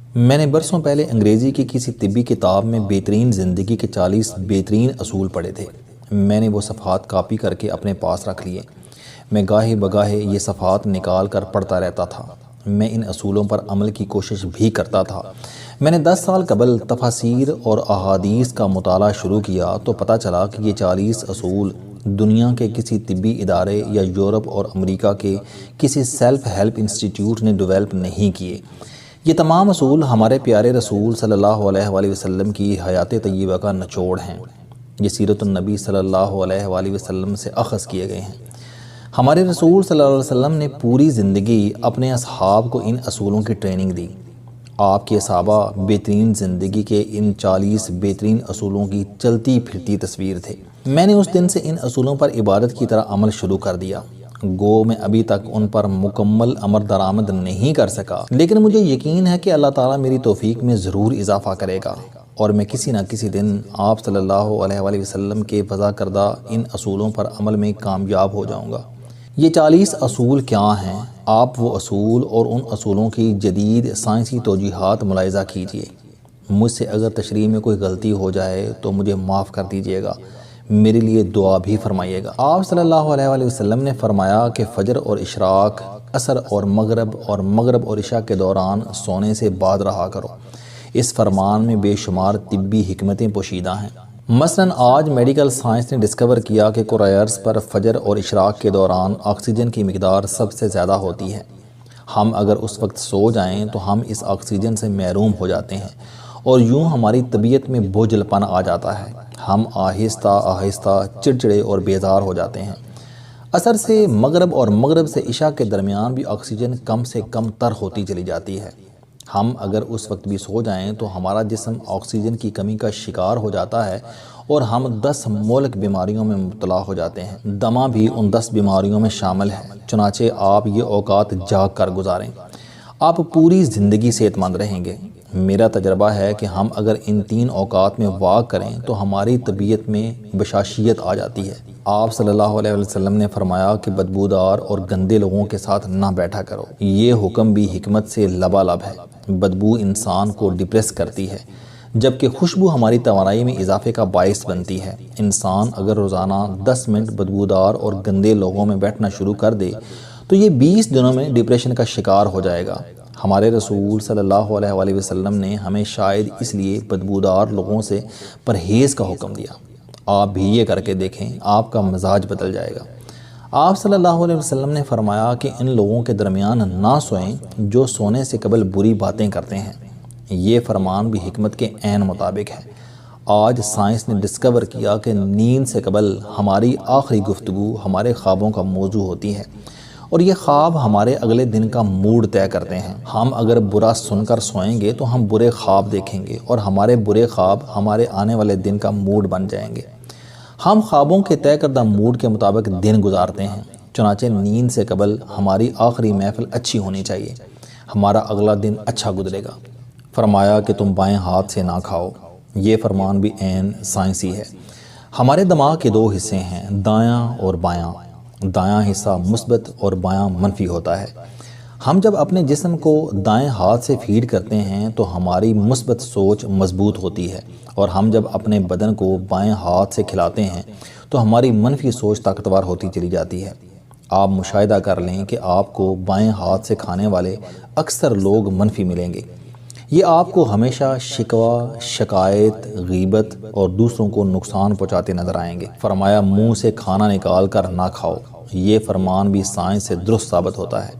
میں نے برسوں پہلے انگریزی کی کسی طبی کتاب میں بہترین زندگی کے 40 بہترین اصول پڑھے تھے۔ میں نے وہ صفحات کاپی کر کے اپنے پاس رکھ لیے۔ میں گاہے بگاہے یہ صفحات نکال کر پڑھتا رہتا تھا۔ میں ان اصولوں پر عمل کی کوشش بھی کرتا تھا۔ میں نے 10 سال قبل تفاسیر اور احادیث کا مطالعہ شروع کیا تو پتہ چلا کہ یہ 40 اصول دنیا کے کسی طبی ادارے یا یورپ اور امریکہ کے کسی سیلف ہیلپ انسٹیٹیوٹ نے ڈیولپ نہیں کیے۔ یہ تمام اصول ہمارے پیارے رسول صلی اللہ علیہ وآلہ وسلم کی حیات طیبہ کا نچوڑ ہیں۔ یہ سیرت النبی صلی اللہ علیہ وآلہ وسلم سے اخذ کیے گئے ہیں۔ ہمارے رسول صلی اللہ علیہ وسلم نے پوری زندگی اپنے اصحاب کو ان اصولوں کی ٹریننگ دی۔ آپ کے صحابہ بہترین زندگی کے ان 40 بہترین اصولوں کی چلتی پھرتی تصویر تھے۔ میں نے اس دن سے ان اصولوں پر عبادت کی طرح عمل شروع کر دیا۔ گو میں ابھی تک ان پر مکمل عمل درآمد نہیں کر سکا، لیکن مجھے یقین ہے کہ اللہ تعالیٰ میری توفیق میں ضرور اضافہ کرے گا اور میں کسی نہ کسی دن آپ صلی اللہ علیہ وآلہ وسلم کے وضع کردہ ان اصولوں پر عمل میں کامیاب ہو جاؤں گا۔ یہ 40 اصول کیا ہیں؟ آپ وہ اصول اور ان اصولوں کی جدید سائنسی توجیحات ملاحظہ کیجئے۔ مجھ سے اگر تشریح میں کوئی غلطی ہو جائے تو مجھے معاف کر دیجئے گا، میرے لیے دعا بھی فرمائیے گا۔ آپ صلی اللہ علیہ وآلہ وسلم نے فرمایا کہ فجر اور اشراق، عصر اور مغرب اور عشاء کے دوران سونے سے بعد رہا کرو۔ اس فرمان میں بے شمار طبی حکمتیں پوشیدہ ہیں۔ مثلاً آج میڈیکل سائنس نے ڈسکور کیا کہ کرائرس پر فجر اور اشراق کے دوران آکسیجن کی مقدار سب سے زیادہ ہوتی ہے۔ ہم اگر اس وقت سو جائیں تو ہم اس آکسیجن سے محروم ہو جاتے ہیں اور یوں ہماری طبیعت میں بوجھل پن آ جاتا ہے۔ ہم آہستہ آہستہ چڑچڑے اور بیزار ہو جاتے ہیں۔ عصر سے مغرب سے عشاء کے درمیان بھی آکسیجن کم سے کم تر ہوتی چلی جاتی ہے۔ ہم اگر اس وقت بھی سو جائیں تو ہمارا جسم آکسیجن کی کمی کا شکار ہو جاتا ہے اور ہم 10 مہلک بیماریوں میں مبتلا ہو جاتے ہیں۔ دمہ بھی ان 10 بیماریوں میں شامل ہے۔ چنانچہ آپ یہ اوقات جاگ کر گزاریں، آپ پوری زندگی صحت مند رہیں گے۔ میرا تجربہ ہے کہ ہم اگر ان 3 اوقات میں واک کریں تو ہماری طبیعت میں بشاشیت آ جاتی ہے۔ آپ صلی اللہ علیہ وسلم نے فرمایا کہ بدبودار اور گندے لوگوں کے ساتھ نہ بیٹھا کرو۔ یہ حکم بھی حکمت سے لبالب ہے۔ بدبو انسان کو ڈپریس کرتی ہے، جبکہ خوشبو ہماری توانائی میں اضافے کا باعث بنتی ہے۔ انسان اگر روزانہ 10 منٹ بدبودار اور گندے لوگوں میں بیٹھنا شروع کر دے تو یہ 20 دنوں میں ڈپریشن کا شکار ہو جائے گا۔ ہمارے رسول صلی اللہ علیہ وآلہ وسلم نے ہمیں شاید اس لیے بدبودار لوگوں سے پرہیز کا حکم دیا۔ آپ بھی یہ کر کے دیکھیں، آپ کا مزاج بدل جائے گا۔ آپ صلی اللہ علیہ وسلم نے فرمایا کہ ان لوگوں کے درمیان نہ سوئیں جو سونے سے قبل بری باتیں کرتے ہیں۔ یہ فرمان بھی حکمت کے عین مطابق ہے۔ آج سائنس نے ڈسکور کیا کہ نیند سے قبل ہماری آخری گفتگو ہمارے خوابوں کا موضوع ہوتی ہے اور یہ خواب ہمارے اگلے دن کا موڈ طے کرتے ہیں۔ ہم اگر برا سن کر سوئیں گے تو ہم برے خواب دیکھیں گے اور ہمارے برے خواب ہمارے آنے والے دن کا موڈ بن جائیں گے۔ ہم خوابوں کے طے کردہ موڈ کے مطابق دن گزارتے ہیں۔ چنانچہ نیند سے قبل ہماری آخری محفل اچھی ہونی چاہیے، ہمارا اگلا دن اچھا گزرے گا۔ فرمایا کہ تم بائیں ہاتھ سے نہ کھاؤ۔ یہ فرمان بھی عین سائنسی ہے۔ ہمارے دماغ کے 2 حصے ہیں، دایاں اور بایاں۔ دایاں حصہ مثبت اور بایاں منفی ہوتا ہے۔ ہم جب اپنے جسم کو دائیں ہاتھ سے فیڈ کرتے ہیں تو ہماری مثبت سوچ مضبوط ہوتی ہے، اور ہم جب اپنے بدن کو بائیں ہاتھ سے کھلاتے ہیں تو ہماری منفی سوچ طاقتور ہوتی چلی جاتی ہے۔ آپ مشاہدہ کر لیں کہ آپ کو بائیں ہاتھ سے کھانے والے اکثر لوگ منفی ملیں گے۔ یہ آپ کو ہمیشہ شکوہ، شکایت، غیبت اور دوسروں کو نقصان پہنچاتے نظر آئیں گے۔ فرمایا منہ سے کھانا نکال کر نہ کھاؤ۔ یہ فرمان بھی سائنس سے درست ثابت ہوتا ہے۔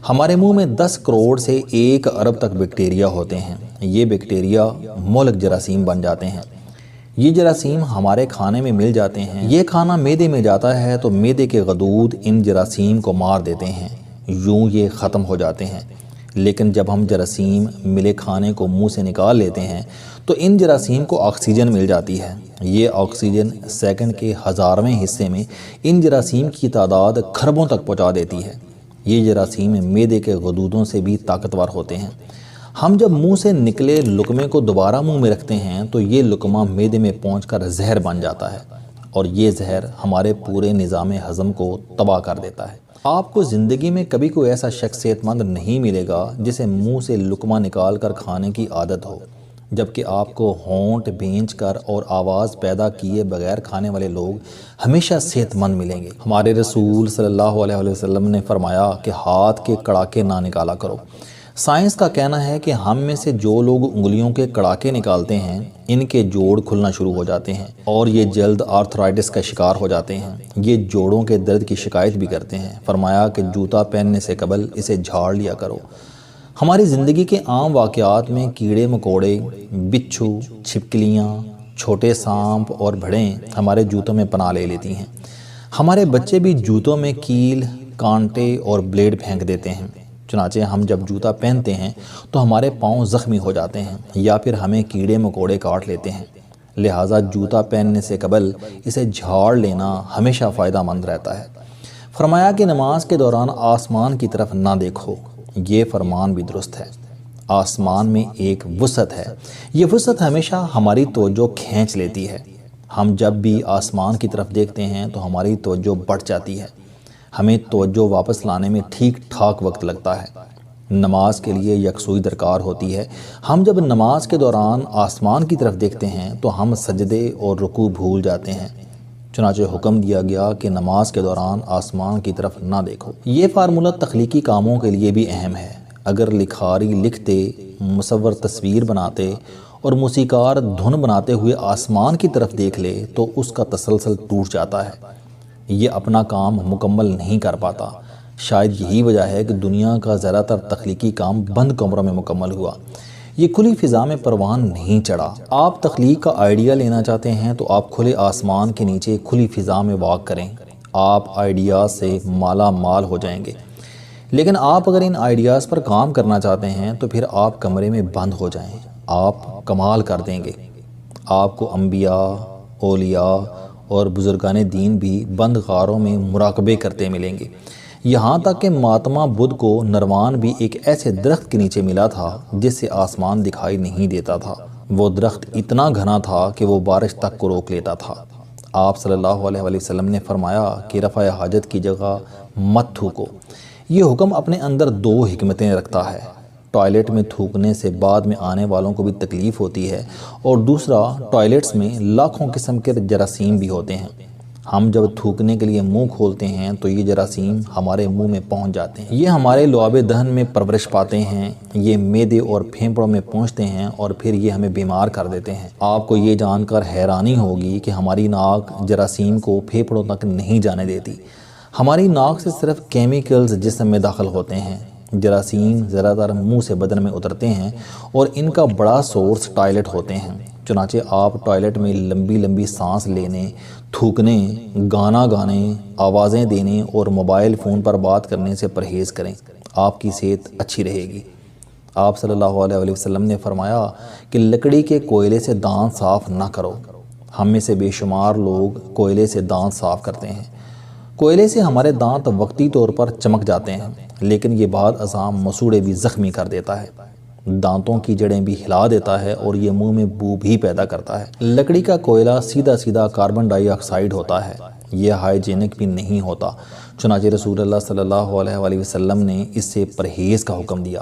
ہمارے منہ میں 10 کروڑ سے 1 ارب تک بیکٹیریا ہوتے ہیں۔ یہ بیکٹیریا مہلک جراثیم بن جاتے ہیں۔ یہ جراثیم ہمارے کھانے میں مل جاتے ہیں۔ یہ کھانا معدے میں جاتا ہے تو معدے کے غدود ان جراثیم کو مار دیتے ہیں، یوں یہ ختم ہو جاتے ہیں۔ لیکن جب ہم جراثیم ملے کھانے کو منہ سے نکال لیتے ہیں تو ان جراثیم کو آکسیجن مل جاتی ہے۔ یہ آکسیجن سیکنڈ کے 1000ویں حصے میں ان جراثیم کی تعداد کھربوں تک پہنچا دیتی ہے۔ یہ جراثیم معدے کے غدودوں سے بھی طاقتور ہوتے ہیں۔ ہم جب منہ سے نکلے لقمے کو دوبارہ منہ میں رکھتے ہیں تو یہ لقمہ معدے میں پہنچ کر زہر بن جاتا ہے اور یہ زہر ہمارے پورے نظام ہضم کو تباہ کر دیتا ہے۔ آپ کو زندگی میں کبھی کوئی ایسا شخص صحت مند نہیں ملے گا جسے منہ سے لقمہ نکال کر کھانے کی عادت ہو، جبکہ آپ کو ہونٹ بھینچ کر اور آواز پیدا کیے بغیر کھانے والے لوگ ہمیشہ صحت مند ملیں گے۔ ہمارے رسول صلی اللہ علیہ وسلم نے فرمایا کہ ہاتھ کے کڑاکے نہ نکالا کرو۔ سائنس کا کہنا ہے کہ ہم میں سے جو لوگ انگلیوں کے کڑاکے نکالتے ہیں ان کے جوڑ کھلنا شروع ہو جاتے ہیں اور یہ جلد آرتھرائٹس کا شکار ہو جاتے ہیں۔ یہ جوڑوں کے درد کی شکایت بھی کرتے ہیں۔ فرمایا کہ جوتا پہننے سے قبل اسے جھاڑ لیا کرو۔ ہماری زندگی کے عام واقعات میں کیڑے مکوڑے، بچھو، چھپکلیاں، چھوٹے سانپ اور بھڑیں ہمارے جوتوں میں پناہ لے لیتی ہیں۔ ہمارے بچے بھی جوتوں میں کیل، کانٹے اور بلیڈ پھینک دیتے ہیں۔ چنانچہ ہم جب جوتا پہنتے ہیں تو ہمارے پاؤں زخمی ہو جاتے ہیں یا پھر ہمیں کیڑے مکوڑے کاٹ لیتے ہیں۔ لہٰذا جوتا پہننے سے قبل اسے جھاڑ لینا ہمیشہ فائدہ مند رہتا ہے۔ فرمایا کہ نماز کے دوران آسمان کی طرف نہ دیکھو۔ یہ فرمان بھی درست ہے۔ آسمان میں ایک وسعت ہے، یہ وسعت ہمیشہ ہماری توجہ کھینچ لیتی ہے۔ ہم جب بھی آسمان کی طرف دیکھتے ہیں تو ہماری توجہ بڑھ جاتی ہے۔ ہمیں توجہ واپس لانے میں ٹھیک ٹھاک وقت لگتا ہے۔ نماز کے لیے یکسوئی درکار ہوتی ہے۔ ہم جب نماز کے دوران آسمان کی طرف دیکھتے ہیں تو ہم سجدے اور رکوع بھول جاتے ہیں۔ چنانچہ حکم دیا گیا کہ نماز کے دوران آسمان کی طرف نہ دیکھو۔ یہ فارمولہ تخلیقی کاموں کے لیے بھی اہم ہے۔ اگر لکھاری لکھتے، مصور تصویر بناتے اور موسیقار دھن بناتے ہوئے آسمان کی طرف دیکھ لے تو اس کا تسلسل ٹوٹ جاتا ہے، یہ اپنا کام مکمل نہیں کر پاتا۔ شاید یہی وجہ ہے کہ دنیا کا زیادہ تر تخلیقی کام بند کمروں میں مکمل ہوا، یہ کھلی فضا میں پروان نہیں چڑھا۔ آپ تخلیق کا آئیڈیا لینا چاہتے ہیں تو آپ کھلے آسمان کے نیچے کھلی فضا میں واک کریں، آپ آئیڈیاز سے مالا مال ہو جائیں گے۔ لیکن آپ اگر ان آئیڈیاز پر کام کرنا چاہتے ہیں تو پھر آپ کمرے میں بند ہو جائیں، آپ کمال کر دیں گے۔ آپ کو انبیاء، اولیاء اور بزرگان دین بھی بند غاروں میں مراقبے کرتے ملیں گے، یہاں تک کہ مہاتما بدھ کو نروان بھی ایک ایسے درخت کے نیچے ملا تھا جس سے آسمان دکھائی نہیں دیتا تھا۔ وہ درخت اتنا گھنا تھا کہ وہ بارش تک کو روک لیتا تھا۔ آپ صلی اللہ علیہ وسلم نے فرمایا کہ رفع حاجت کی جگہ مت تھوکو۔ یہ حکم اپنے اندر دو حکمتیں رکھتا ہے۔ ٹوائلٹ میں تھوکنے سے بعد میں آنے والوں کو بھی تکلیف ہوتی ہے، اور دوسرا، ٹوائلٹس میں لاکھوں قسم کے جراثیم بھی ہوتے ہیں۔ ہم جب تھوکنے کے لیے منہ کھولتے ہیں تو یہ جراثیم ہمارے منہ میں پہنچ جاتے ہیں، یہ ہمارے لعاب دہن میں پرورش پاتے ہیں، یہ معدے اور پھیپھڑوں میں پہنچتے ہیں اور پھر یہ ہمیں بیمار کر دیتے ہیں۔ آپ کو یہ جان کر حیرانی ہوگی کہ ہماری ناک جراثیم کو پھیپھڑوں تک نہیں جانے دیتی۔ ہماری ناک سے صرف کیمیکلز جسم میں داخل ہوتے ہیں۔ جراثیم زیادہ تر منہ سے بدن میں اترتے ہیں اور ان کا بڑا سورس ٹوائلٹ ہوتے ہیں۔ چنانچہ آپ ٹوائلٹ میں لمبی لمبی سانس لینے، تھوکنے، گانا گانے، آوازیں دینے اور موبائل فون پر بات کرنے سے پرہیز کریں، آپ کی صحت اچھی رہے گی۔ آپ صلی اللہ علیہ وسلم نے فرمایا کہ لکڑی کے کوئلے سے دانت صاف نہ کرو۔ ہم میں سے بے شمار لوگ کوئلے سے دانت صاف کرتے ہیں۔ کوئلے سے ہمارے دانت وقتی طور پر چمک جاتے ہیں، لیکن یہ بعد ازاں مسوڑے بھی زخمی کر دیتا ہے، دانتوں کی جڑیں بھی ہلا دیتا ہے اور یہ منہ میں بو بھی پیدا کرتا ہے۔ لکڑی کا کوئلہ سیدھا سیدھا کاربن ڈائی آکسائیڈ ہوتا ہے، یہ ہائیجینک بھی نہیں ہوتا۔ چنانچہ رسول اللہ صلی اللہ علیہ وسلم نے اس سے پرہیز کا حکم دیا۔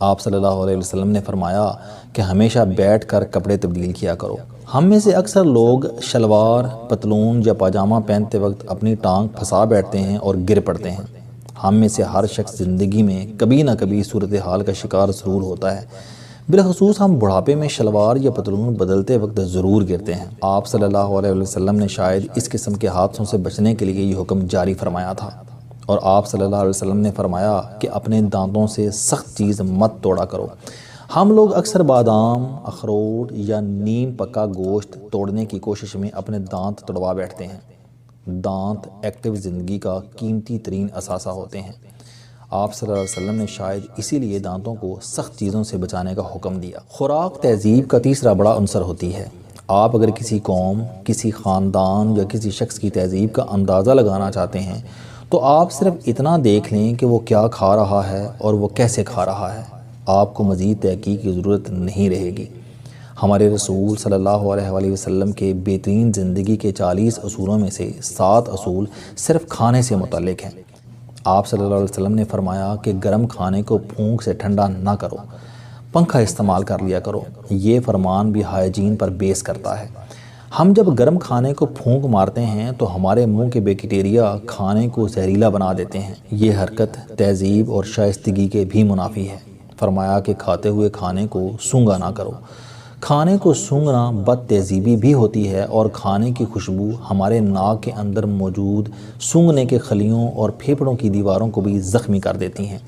آپ صلی اللہ علیہ وسلم نے فرمایا کہ ہمیشہ بیٹھ کر کپڑے تبدیل کیا کرو۔ ہم میں سے اکثر لوگ شلوار، پتلون یا پاجامہ پہنتے وقت اپنی ٹانگ پھنسا بیٹھتے ہیں اور گر پڑتے ہیں۔ ہم میں سے ہر شخص زندگی میں کبھی نہ کبھی صورتحال کا شکار ضرور ہوتا ہے، بالخصوص ہم بڑھاپے میں شلوار یا پتلون بدلتے وقت ضرور گرتے ہیں۔ آپ صلی اللہ علیہ وسلم نے شاید اس قسم کے حادثوں سے بچنے کے لیے یہ حکم جاری فرمایا تھا، اور آپ صلی اللہ علیہ وسلم نے فرمایا کہ اپنے دانتوں سے سخت چیز مت توڑا کرو۔ ہم لوگ اکثر بادام، اخروٹ یا نیم پکا گوشت توڑنے کی کوشش میں اپنے دانت توڑوا بیٹھتے ہیں۔ دانت ایکٹیو زندگی کا قیمتی ترین اثاثہ ہوتے ہیں۔ آپ صلی اللہ علیہ وسلم نے شاید اسی لیے دانتوں کو سخت چیزوں سے بچانے کا حکم دیا۔ خوراک تہذیب کا تیسرا بڑا عنصر ہوتی ہے۔ آپ اگر کسی قوم، کسی خاندان یا کسی شخص کی تہذیب کا اندازہ لگانا چاہتے ہیں تو آپ صرف اتنا دیکھ لیں کہ وہ کیا کھا رہا ہے اور وہ کیسے کھا رہا ہے، آپ کو مزید تحقیق کی ضرورت نہیں رہے گی۔ ہمارے رسول صلی اللہ علیہ وسلم کے بہترین زندگی کے 40 اصولوں میں سے 7 اصول صرف کھانے سے متعلق ہیں۔ آپ صلی اللہ علیہ وسلم نے فرمایا کہ گرم کھانے کو پھونک سے ٹھنڈا نہ کرو، پنکھا استعمال کر لیا کرو۔ یہ فرمان بھی ہائیجین پر بیس کرتا ہے۔ ہم جب گرم کھانے کو پھونک مارتے ہیں تو ہمارے منہ کے بیکٹیریا کھانے کو زہریلا بنا دیتے ہیں۔ یہ حرکت تہذیب اور شائستگی کے بھی منافی ہے۔ فرمایا کہ کھاتے ہوئے کھانے کو سونگھا نہ کرو۔ کھانے کو سونگھنا بد تہذیبی بھی ہوتی ہے اور کھانے کی خوشبو ہمارے ناک کے اندر موجود سونگھنے کے خلیوں اور پھیپھڑوں کی دیواروں کو بھی زخمی کر دیتی ہیں۔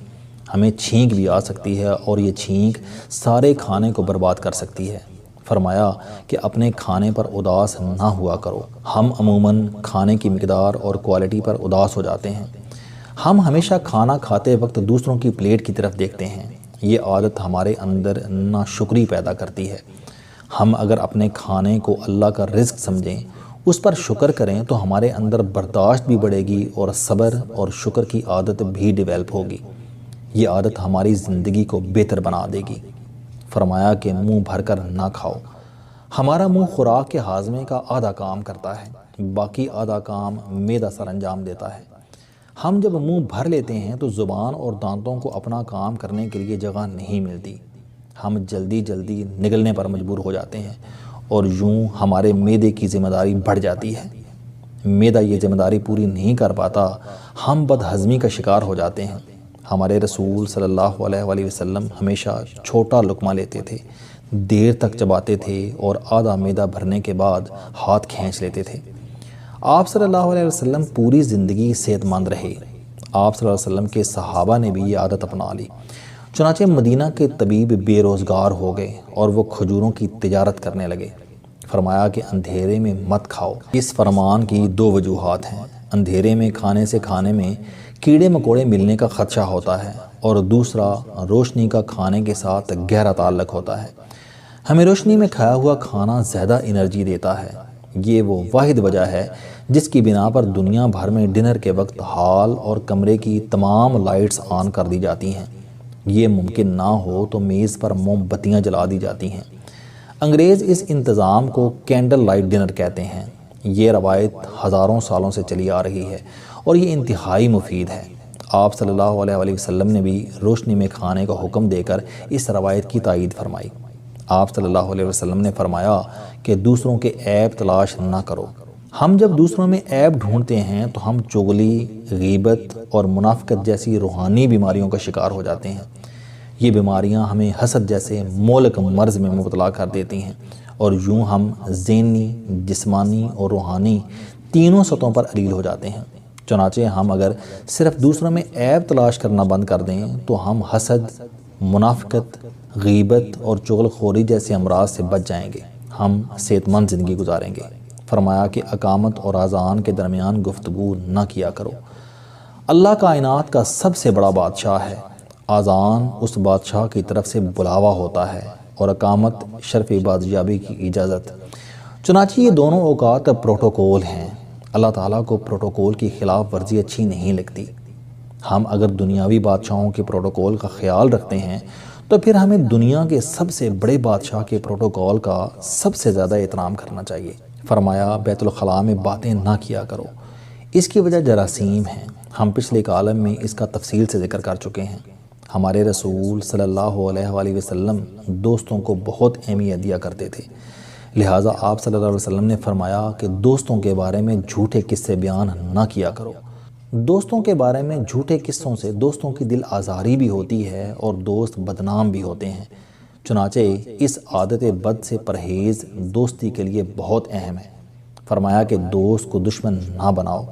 ہمیں چھینک بھی آ سکتی ہے اور یہ چھینک سارے کھانے کو برباد کر سکتی ہے۔ فرمایا کہ اپنے کھانے پر اداس نہ ہوا کرو۔ ہم عموماً کھانے کی مقدار اور کوالٹی پر اداس ہو جاتے ہیں۔ ہم ہمیشہ کھانا کھاتے وقت دوسروں کی پلیٹ کی طرف دیکھتے ہیں۔ یہ عادت ہمارے اندر ناشکری پیدا کرتی ہے۔ ہم اگر اپنے کھانے کو اللہ کا رزق سمجھیں، اس پر شکر کریں تو ہمارے اندر برداشت بھی بڑھے گی اور صبر اور شکر کی عادت بھی ڈیولپ ہوگی۔ یہ عادت ہماری زندگی کو بہتر بنا دے گی۔ فرمایا کہ منہ بھر کر نہ کھاؤ۔ ہمارا منہ خوراک کے ہاضمے کا آدھا کام کرتا ہے، باقی آدھا کام معدہ سر انجام دیتا ہے۔ ہم جب منہ بھر لیتے ہیں تو زبان اور دانتوں کو اپنا کام کرنے کے لیے جگہ نہیں ملتی۔ ہم جلدی جلدی نگلنے پر مجبور ہو جاتے ہیں اور یوں ہمارے معدے کی ذمہ داری بڑھ جاتی ہے۔ معدہ یہ ذمہ داری پوری نہیں کر پاتا، ہم بد ہضمی کا شکار ہو جاتے ہیں۔ ہمارے رسول صلی اللہ علیہ وآلہ وسلم ہمیشہ چھوٹا لقمہ لیتے تھے، دیر تک چباتے تھے اور آدھا معدہ بھرنے کے بعد ہاتھ کھینچ لیتے تھے۔ آپ صلی اللہ علیہ وسلم پوری زندگی صحت مند رہے۔ آپ صلی اللہ علیہ وسلم کے صحابہ نے بھی یہ عادت اپنا لی۔ چنانچہ مدینہ کے طبیب بے روزگار ہو گئے اور وہ کھجوروں کی تجارت کرنے لگے۔ فرمایا کہ اندھیرے میں مت کھاؤ۔ اس فرمان کی دو وجوہات ہیں۔ اندھیرے میں کھانے سے کھانے میں کیڑے مکوڑے ملنے کا خدشہ ہوتا ہے اور دوسرا روشنی کا کھانے کے ساتھ گہرا تعلق ہوتا ہے۔ ہمیں روشنی میں کھایا ہوا کھانا زیادہ انرجی دیتا ہے۔ یہ وہ واحد وجہ ہے جس کی بنا پر دنیا بھر میں ڈنر کے وقت ہال اور کمرے کی تمام لائٹس آن کر دی جاتی ہیں۔ یہ ممکن نہ ہو تو میز پر موم بتیاں جلا دی جاتی ہیں۔ انگریز اس انتظام کو کینڈل لائٹ ڈنر کہتے ہیں۔ یہ روایت ہزاروں سالوں سے چلی آ رہی ہے اور یہ انتہائی مفید ہے۔ آپ صلی اللہ علیہ وآلہ وسلم نے بھی روشنی میں کھانے کا حکم دے کر اس روایت کی تائید فرمائی۔ آپ صلی اللہ علیہ وسلم نے فرمایا کہ دوسروں کے عیب تلاش نہ کرو۔ ہم جب دوسروں میں عیب ڈھونڈتے ہیں تو ہم چغلی، غیبت اور منافقت جیسی روحانی بیماریوں کا شکار ہو جاتے ہیں۔ یہ بیماریاں ہمیں حسد جیسے مہلک مرض میں مبتلا کر دیتی ہیں اور یوں ہم ذہنی، جسمانی اور روحانی تینوں سطحوں پر علیل ہو جاتے ہیں۔ چنانچہ ہم اگر صرف دوسروں میں عیب تلاش کرنا بند کر دیں تو ہم حسد، منافقت، غیبت اور چغل خوری جیسے امراض سے بچ جائیں گے۔ ہم صحت مند زندگی گزاریں گے۔ فرمایا کہ اقامت اور اذان کے درمیان گفتگو نہ کیا کرو۔ اللہ کائنات کا سب سے بڑا بادشاہ ہے۔ اذان اس بادشاہ کی طرف سے بلاوا ہوتا ہے اور اقامت شرف بازیابی کی اجازت۔ چنانچہ یہ دونوں اوقات پروٹوکول ہیں۔ اللہ تعالیٰ کو پروٹوکول کی خلاف ورزی اچھی نہیں لگتی۔ ہم اگر دنیاوی بادشاہوں کے پروٹوکول کا خیال رکھتے ہیں تو پھر ہمیں دنیا کے سب سے بڑے بادشاہ کے پروٹوکول کا سب سے زیادہ احترام کرنا چاہیے۔ فرمایا بیت الخلاء میں باتیں نہ کیا کرو۔ اس کی وجہ جراثیم ہے۔ ہم پچھلے کالم میں اس کا تفصیل سے ذکر کر چکے ہیں۔ ہمارے رسول صلی اللہ علیہ وآلہ وسلم دوستوں کو بہت اہمیت دیا کرتے تھے، لہٰذا آپ صلی اللہ علیہ وسلم نے فرمایا کہ دوستوں کے بارے میں جھوٹے قصے بیان نہ کیا کرو۔ دوستوں کے بارے میں جھوٹے قصوں سے دوستوں کی دل آزاری بھی ہوتی ہے اور دوست بدنام بھی ہوتے ہیں۔ چنانچہ اس عادت بد سے پرہیز دوستی کے لیے بہت اہم ہے۔ فرمایا کہ دوست کو دشمن نہ بناؤ۔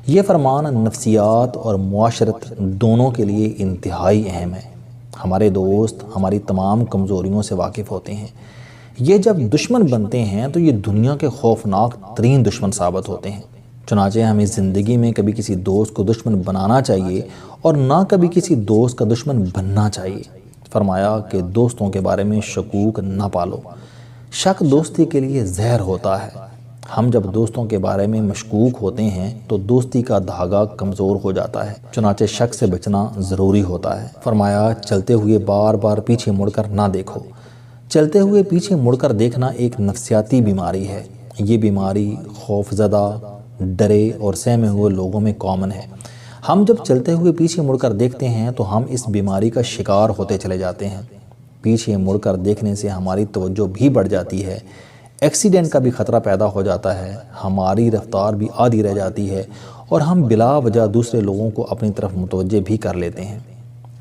یہ فرمان نفسیات اور معاشرت دونوں کے لیے انتہائی اہم ہے۔ ہمارے دوست ہماری تمام کمزوریوں سے واقف ہوتے ہیں۔ یہ جب دشمن بنتے ہیں تو یہ دنیا کے خوفناک ترین دشمن ثابت ہوتے ہیں۔ چنانچہ ہمیں زندگی میں کبھی کسی دوست کو دشمن بنانا چاہیے اور نہ کبھی کسی دوست کا دشمن بننا چاہیے۔ فرمایا کہ دوستوں کے بارے میں شکوک نہ پالو۔ شک دوستی کے لیے زہر ہوتا ہے۔ ہم جب دوستوں کے بارے میں مشکوک ہوتے ہیں تو دوستی کا دھاگا کمزور ہو جاتا ہے۔ چنانچہ شک سے بچنا ضروری ہوتا ہے۔ فرمایا چلتے ہوئے بار بار پیچھے مڑ کر نہ دیکھو۔ چلتے ہوئے پیچھے مڑ کر دیکھنا ایک نفسیاتی بیماری ہے۔ یہ بیماری خوف زدہ، ڈرے اور سہمے ہوئے لوگوں میں کامن ہے۔ ہم جب چلتے ہوئے پیچھے مڑ کر دیکھتے ہیں تو ہم اس بیماری کا شکار ہوتے چلے جاتے ہیں۔ پیچھے مڑ کر دیکھنے سے ہماری توجہ بھی بڑھ جاتی ہے، ایکسیڈنٹ کا بھی خطرہ پیدا ہو جاتا ہے، ہماری رفتار بھی آدھی رہ جاتی ہے اور ہم بلا وجہ دوسرے لوگوں کو اپنی طرف متوجہ بھی کر لیتے ہیں۔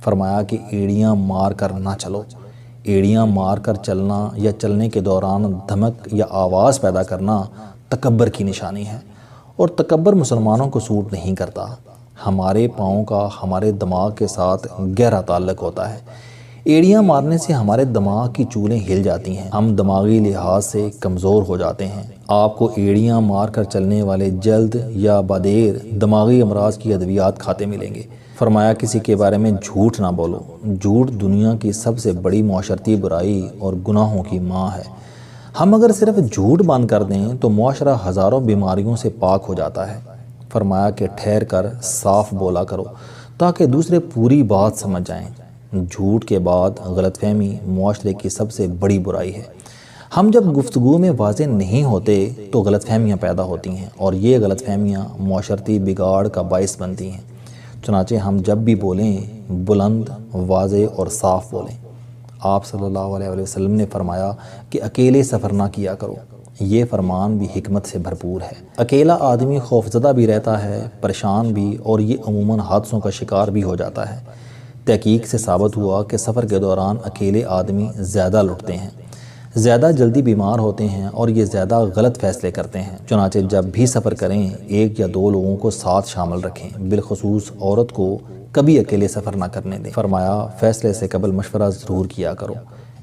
فرمایا کہ ایڑیاں مار کر نہ چلو۔ ایڑیاں مار کر چلنا یا چلنے کے دوران دھمک یا آواز پیدا کرنا تکبر کی نشانی ہے، اور تکبر مسلمانوں کو سوٹ نہیں کرتا۔ ہمارے پاؤں کا ہمارے دماغ کے ساتھ گہرا تعلق ہوتا ہے۔ ایڑیاں مارنے سے ہمارے دماغ کی چولیں ہل جاتی ہیں، ہم دماغی لحاظ سے کمزور ہو جاتے ہیں۔ آپ کو ایڑیاں مار کر چلنے والے جلد یا بدیر دماغی امراض کی ادویات کھاتے ملیں گے۔ فرمایا کسی کے بارے میں جھوٹ نہ بولو۔ جھوٹ دنیا کی سب سے بڑی معاشرتی برائی اور گناہوں کی ماں ہے۔ ہم اگر صرف جھوٹ بند کر دیں تو معاشرہ ہزاروں بیماریوں سے پاک ہو جاتا ہے۔ فرمایا کہ ٹھہر کر صاف بولا کرو تاکہ دوسرے پوری بات سمجھ جائیں۔ جھوٹ کے بعد غلط فہمی معاشرے کی سب سے بڑی برائی ہے۔ ہم جب گفتگو میں واضح نہیں ہوتے تو غلط فہمیاں پیدا ہوتی ہیں، اور یہ غلط فہمیاں معاشرتی بگاڑ کا باعث بنتی ہیں۔ چنانچہ ہم جب بھی بولیں بلند، واضح اور صاف بولیں۔ آپ صلی اللہ علیہ وسلم نے فرمایا کہ اکیلے سفر نہ کیا کرو۔ یہ فرمان بھی حکمت سے بھرپور ہے۔ اکیلا آدمی خوفزدہ بھی رہتا ہے، پریشان بھی، اور یہ عموماً حادثوں کا شکار بھی ہو جاتا ہے۔ تحقیق سے ثابت ہوا کہ سفر کے دوران اکیلے آدمی زیادہ لٹتے ہیں، زیادہ جلدی بیمار ہوتے ہیں اور یہ زیادہ غلط فیصلے کرتے ہیں۔ چنانچہ جب بھی سفر کریں ایک یا دو لوگوں کو ساتھ شامل رکھیں، بالخصوص عورت کو کبھی اکیلے سفر نہ کرنے دیں۔ فرمایا فیصلے سے قبل مشورہ ضرور کیا کرو۔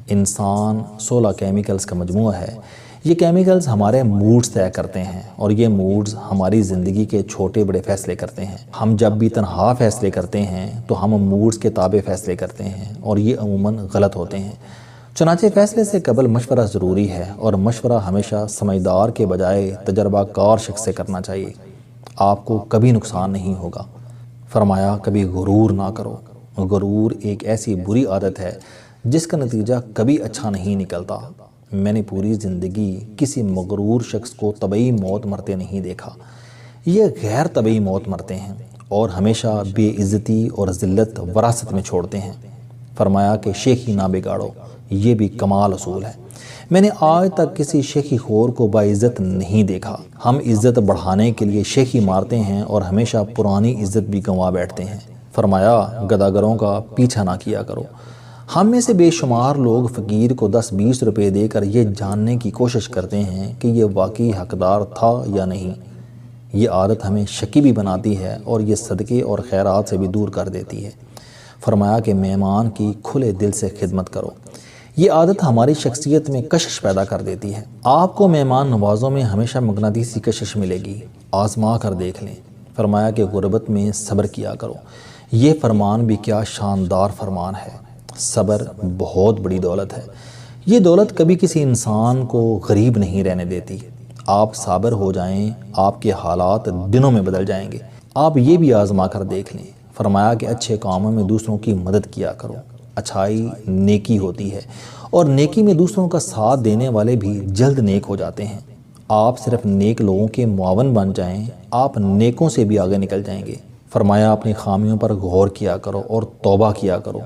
انسان 16 کیمیکلز کا مجموعہ ہے۔ یہ کیمیکلز ہمارے موڈز طے کرتے ہیں، اور یہ موڈز ہماری زندگی کے چھوٹے بڑے فیصلے کرتے ہیں۔ ہم جب بھی تنہا فیصلے کرتے ہیں تو ہم موڈز کے تابع فیصلے کرتے ہیں، اور یہ عموماً غلط ہوتے ہیں۔ چنانچہ فیصلے سے قبل مشورہ ضروری ہے، اور مشورہ ہمیشہ سمجھدار کے بجائے تجربہ کار شخص سے کرنا چاہیے۔ آپ کو کبھی نقصان نہیں ہوگا۔ فرمایا کبھی غرور نہ کرو۔ غرور ایک ایسی بری عادت ہے جس کا نتیجہ کبھی اچھا نہیں نکلتا۔ میں نے پوری زندگی کسی مغرور شخص کو طبعی موت مرتے نہیں دیکھا۔ یہ غیر طبعی موت مرتے ہیں اور ہمیشہ بے عزتی اور ذلت وراثت میں چھوڑتے ہیں۔ فرمایا کہ شیخی نہ بگاڑو، یہ بھی کمال اصول ہے۔ میں نے آج تک کسی شیخی خور کو باعزت نہیں دیکھا۔ ہم عزت بڑھانے کے لیے شیخی مارتے ہیں اور ہمیشہ پرانی عزت بھی گنوا بیٹھتے ہیں۔ فرمایا گداگروں کا پیچھا نہ کیا کرو۔ ہم میں سے بے شمار لوگ فقیر کو 10-20 روپے دے کر یہ جاننے کی کوشش کرتے ہیں کہ یہ واقعی حقدار تھا یا نہیں۔ یہ عادت ہمیں شکی بھی بناتی ہے اور یہ صدقے اور خیرات سے بھی دور کر دیتی ہے۔ فرمایا کہ مہمان کی کھلے دل سے خدمت کرو۔ یہ عادت ہماری شخصیت میں کشش پیدا کر دیتی ہے۔ آپ کو مہمان نوازوں میں ہمیشہ مغناطیسی کشش ملے گی، آزما کر دیکھ لیں۔ فرمایا کہ غربت میں صبر کیا کرو۔ یہ فرمان بھی کیا شاندار فرمان ہے۔ صبر بہت بڑی دولت ہے۔ یہ دولت کبھی کسی انسان کو غریب نہیں رہنے دیتی۔ آپ صابر ہو جائیں، آپ کے حالات دنوں میں بدل جائیں گے۔ آپ یہ بھی آزما کر دیکھ لیں۔ فرمایا کہ اچھے کاموں میں دوسروں کی مدد کیا کرو۔ اچھائی نیکی ہوتی ہے، اور نیکی میں دوسروں کا ساتھ دینے والے بھی جلد نیک ہو جاتے ہیں۔ آپ صرف نیک لوگوں کے معاون بن جائیں، آپ نیکوں سے بھی آگے نکل جائیں گے۔ فرمایا اپنی خامیوں پر غور کیا کرو اور توبہ کیا کرو۔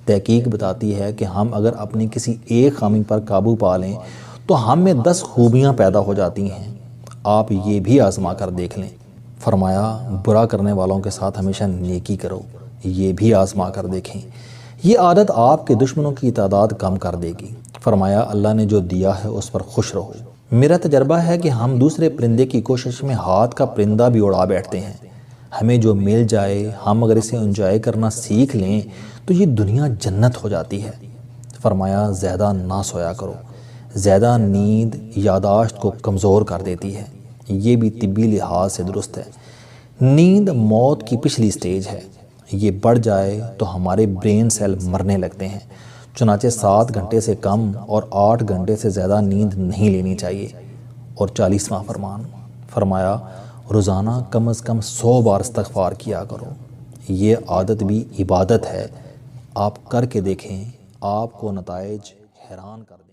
تحقیق بتاتی ہے کہ ہم اگر اپنی کسی ایک خامی پر قابو پا لیں تو ہم میں 10 خوبیاں پیدا ہو جاتی ہیں۔ آپ یہ بھی آزما کر دیکھ لیں۔ فرمایا برا کرنے والوں کے ساتھ ہمیشہ نیکی کرو۔ یہ بھی آزما کر دیکھیں۔ یہ عادت آپ کے دشمنوں کی تعداد کم کر دے گی۔ فرمایا اللہ نے جو دیا ہے اس پر خوش رہو۔ میرا تجربہ ہے کہ ہم دوسرے پرندے کی کوشش میں ہاتھ کا پرندہ بھی اڑا بیٹھتے ہیں۔ ہمیں جو مل جائے ہم اگر اسے انجوائے کرنا سیکھ لیں تو یہ دنیا جنت ہو جاتی ہے۔ فرمایا زیادہ نہ سویا کرو۔ زیادہ نیند یادداشت کو کمزور کر دیتی ہے۔ یہ بھی طبی لحاظ سے درست ہے۔ نیند موت کی پچھلی سٹیج ہے۔ یہ بڑھ جائے تو ہمارے برین سیل مرنے لگتے ہیں۔ چنانچہ 7 گھنٹے سے کم اور 8 گھنٹے سے زیادہ نیند نہیں لینی چاہیے۔ اور 40واں فرمان فرمایا روزانہ کم از کم 100 بار استغفار کیا کرو۔ یہ عادت بھی عبادت ہے۔ آپ کر کے دیکھیں، آپ کو نتائج حیران کر دیں۔